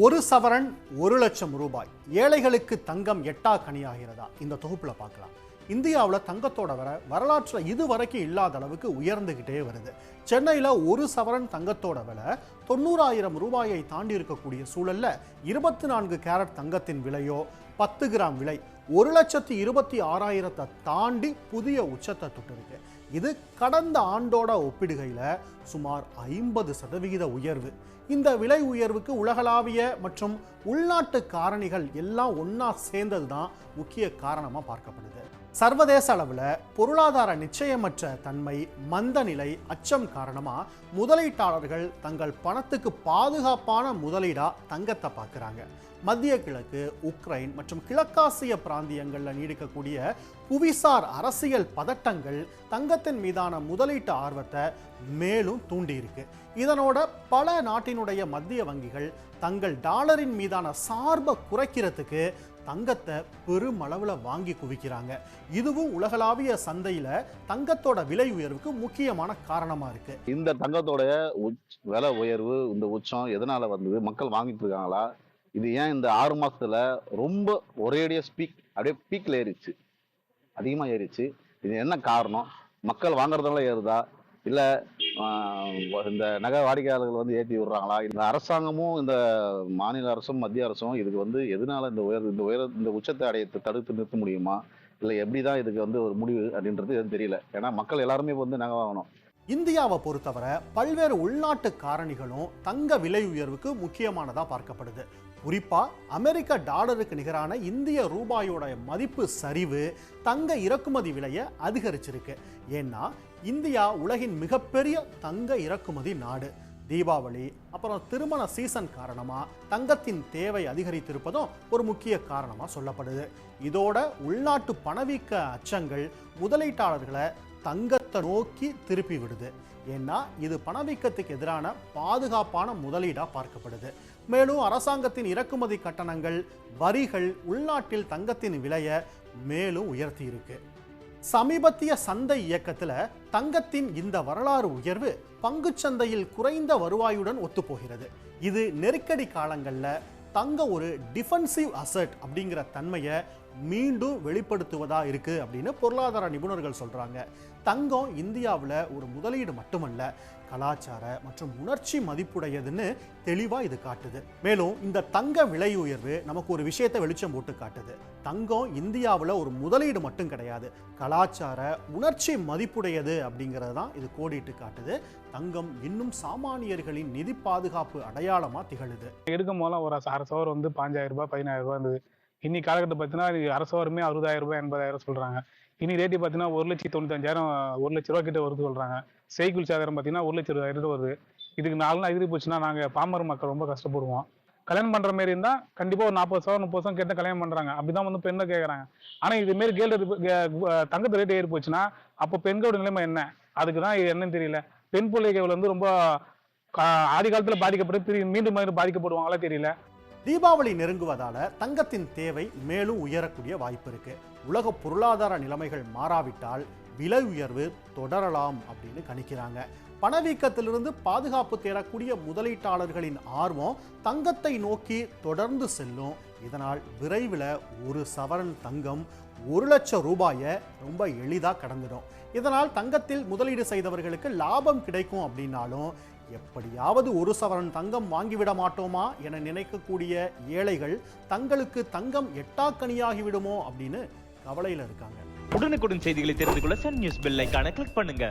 ஒரு சவரன் 1,00,000 ரூபாய், ஏழைகளுக்கு தங்கம் எட்டா கனியாகிறதா? இந்த தொகுப்புல பார்க்கலாம். இந்தியாவில் தங்கத்தோட வரலாற்றில் இதுவரைக்கும் இல்லாத அளவுக்கு உயர்ந்துகிட்டே வருது. சென்னையில் ஒரு சவரன் தங்கத்தோட விலை 90,000 ரூபாயை தாண்டி இருக்கக்கூடிய சூழல்ல 24 கேரட் தங்கத்தின் விலையோ 10 கிராம் விலை 1,26,000 தாண்டி புதிய உச்சத்தை தொட்டிருக்கு. இது கடந்த ஆண்டோட ஒப்பிடுகையில் சுமார் 50% உயர்வு. இந்த விலை உயர்வுக்கு உலகளாவிய மற்றும் உள்நாட்டு காரணிகள் எல்லாம் ஒன்றா சேர்ந்தது தான் முக்கிய காரணமாக பார்க்கப்படுது. சர்வதேச அளவில் பொருளாதார நிச்சயமற்ற தன்மை, மந்த நிலை, அச்சம் காரணமாக முதலீட்டாளர்கள் தங்கள் பணத்துக்கு பாதுகாப்பான முதலீடாக தங்கத்தை பார்க்குறாங்க. மத்திய கிழக்கு, உக்ரைன் மற்றும் கிழக்காசிய பிராந்தியங்களில் நீடிக்கக்கூடிய புவிசார் அரசியல் பதட்டங்கள் தங்கத்தின் மீதான முதலீட்டு ஆர்வத்தை மேலும் தூண்டியிருக்கு. இதனோட பல நாட்டினுடைய மத்திய வங்கிகள் தங்கள் டாலரின் மீதான சார்பை குறைக்கிறதுக்கு தங்கத்தை பெருமளவில் வாங்கி குவிக்கிறாங்க. இதுவும் உலகளாவிய சந்தையில் தங்கத்தோட விலை உயர்வுக்கு முக்கியமான காரணமாக இருக்கு. இந்த தங்கத்தோட விலை உயர்வு, இந்த உச்சம் எதனால வந்தது? மக்கள் வாங்கிட்டு இருக்காங்களா? இது ஏன் இந்த 6 மாசத்துல ரொம்ப ஒரேடியா அப்படியே பீக்ல ஏறிச்சு, அதிகமா ஏறிச்சு? இது என்ன காரணம்? மக்கள் வாங்குறதுனால ஏறுதா, இல்ல இந்த நகை வாடிக்கையாளர்கள் வந்து ஏற்றி விடுறாங்களா? இந்த அரசாங்கமும் இந்த மாநில அரசும் மத்திய அரசும் இதுக்கு எதனால இந்த உச்சத்தை அடையத்தை தடுத்து நிறுத்த முடியுமா, இல்லை எப்படிதான் இதுக்கு ஒரு முடிவு அப்படின்றது எதுவும் தெரியல. ஏன்னா மக்கள் எல்லாருமே நகை வாங்கணும். இந்தியாவை பொறுத்தவரை பல்வேறு உள்நாட்டு காரணிகளும் தங்க விலை உயர்வுக்கு முக்கியமானதா பார்க்கப்படுது. குறிப்பா அமெரிக்க டாலருக்கு நிகரான இந்திய ரூபாயோட மதிப்பு சரிவு தங்க இறக்குமதி விலையை அதிகரிச்சிருக்கு. ஏன்னா இந்தியா உலகின் மிகப்பெரிய தங்க இறக்குமதி நாடு. தீபாவளி அப்புறம் திருமண சீசன் காரணமா தங்கத்தின் தேவை அதிகரித்திருப்பதும் ஒரு முக்கிய காரணமா சொல்லப்படுது. இதோட உள்நாட்டு பணவீக்க அச்சங்கள் முதலீட்டாளர்களை தங்கத்தை நோக்கி திருப்பி விடுது. ஏன்னா இது பணவீக்கத்துக்கு எதிரான பாதுகாப்பான முதலீடா பார்க்கப்படுது. மேலும் அரசாங்கத்தின் இறக்குமதி கட்டணங்கள், வரிகள் உள்நாட்டில் தங்கத்தின் விலையை மேலும் உயர்த்தி இருக்கு. சமீபத்திய சந்தை இயக்கத்துல தங்கத்தின் இந்த வரலாறு உயர்வு பங்குச்சந்தையில் குறைந்த வருவாயுடன் ஒத்துப்போகிறது. இது நெருக்கடி காலங்களில் தங்க ஒரு டிஃபென்சிவ் அசெட் அப்படிங்கிற தன்மையை மீண்டும் வெளிப்படுத்துவதா இருக்கு அப்படின்னு பொருளாதார நிபுணர்கள் சொல்றாங்க. தங்கம் இந்தியாவில் ஒரு முதலீடு மட்டுமல்ல, கலாச்சார மற்றும் உணர்ச்சி மதிப்புடையதுன்னு தெளிவா இது காட்டுது. மேலும் இந்த தங்க விலை உயர்வு நமக்கு ஒரு விஷயத்தை வெளிச்சம் போட்டு காட்டுது. தங்கம் இந்தியாவில் ஒரு முதலீடு மட்டும் கிடையாது, கலாச்சார உணர்ச்சி மதிப்புடையது அப்படிங்கிறது தான் இது கோடிட்டு காட்டுது. தங்கம் இன்னும் சாமானியர்களின் நிதி பாதுகாப்பு அடையாளமா திகழுது. எடுக்கும் போதெல்லாம் ஒரு அரசவர் 5,000 ரூபாய் 15,000 ரூபாய் இருந்தது. இன்னைக்கு காலகட்டத்தில் பார்த்தீங்கன்னா அரசவருமே 60,000 ரூபாய் 80,000 சொல்றாங்க. இனி ரேட்டு பார்த்தீங்கன்னா 1,95,000 1 லட்ச ரூபா கிட்ட வருது சொல்றாங்க. செய்கூலி சேதாரம் பார்த்தீங்கன்னா 1,20,000 வருது. இதுக்கு 4 நாள் எதிரி போச்சுன்னா நாங்கள் பாமர மக்கள் ரொம்ப கஷ்டப்படுவோம். கல்யாணம் பண்ற மாதிரி இருந்தா கண்டிப்பா ஒரு 40,000 30,000 கேட்ட கல்யாணம் பண்றாங்க. அப்படிதான் பெண்ணை கேட்கறாங்க. ஆனா இது மாரி தங்கத்து ரேட் ஏறி போச்சுன்னா அப்போ பெண்களோட நிலைமை என்ன? அதுக்குதான் இது என்னன்னு தெரியல. பெண் பிள்ளைகள் ரொம்ப ஆதி காலத்துல பாதிக்கப்பட்டு மீண்டும் பாதிக்கப்படுவாங்களா தெரியல. தீபாவளி நெருங்குவதால தங்கத்தின் தேவை மேலும் உயரக்கூடிய வாய்ப்பு இருக்கு. உலக பொருளாதார நிலைமைகள் மாறாவிட்டால் விலை உயர்வு தொடரலாம் அப்படின்னு கணிக்கிறாங்க. பணவீக்கத்திலிருந்து பாதுகாப்பு தேடக்கூடிய முதலீட்டாளர்களின் ஆர்வம் தங்கத்தை நோக்கி தொடர்ந்து செல்லும். இதனால் விரைவில் ஒரு சவரன் தங்கம் 1,00,000 ரூபாயை ரொம்ப எளிதாக கடந்துடும். இதனால் தங்கத்தில் முதலீடு செய்தவர்களுக்கு லாபம் கிடைக்கும். அப்படின்னாலும் எப்படியாவது ஒரு சவரன் தங்கம் வாங்கிவிட மாட்டோமா என நினைக்கக்கூடிய ஏழைகள் தங்களுக்கு தங்கம் எட்டாக்கனியாகி விடுமோ அப்படின்னு கவலையில் இருக்காங்க. உடனுக்குடன் செய்திகளை தெரிந்து கொள்ள சன் நியூஸ் பெல் ஐகானை கிளிக் பண்ணுங்க.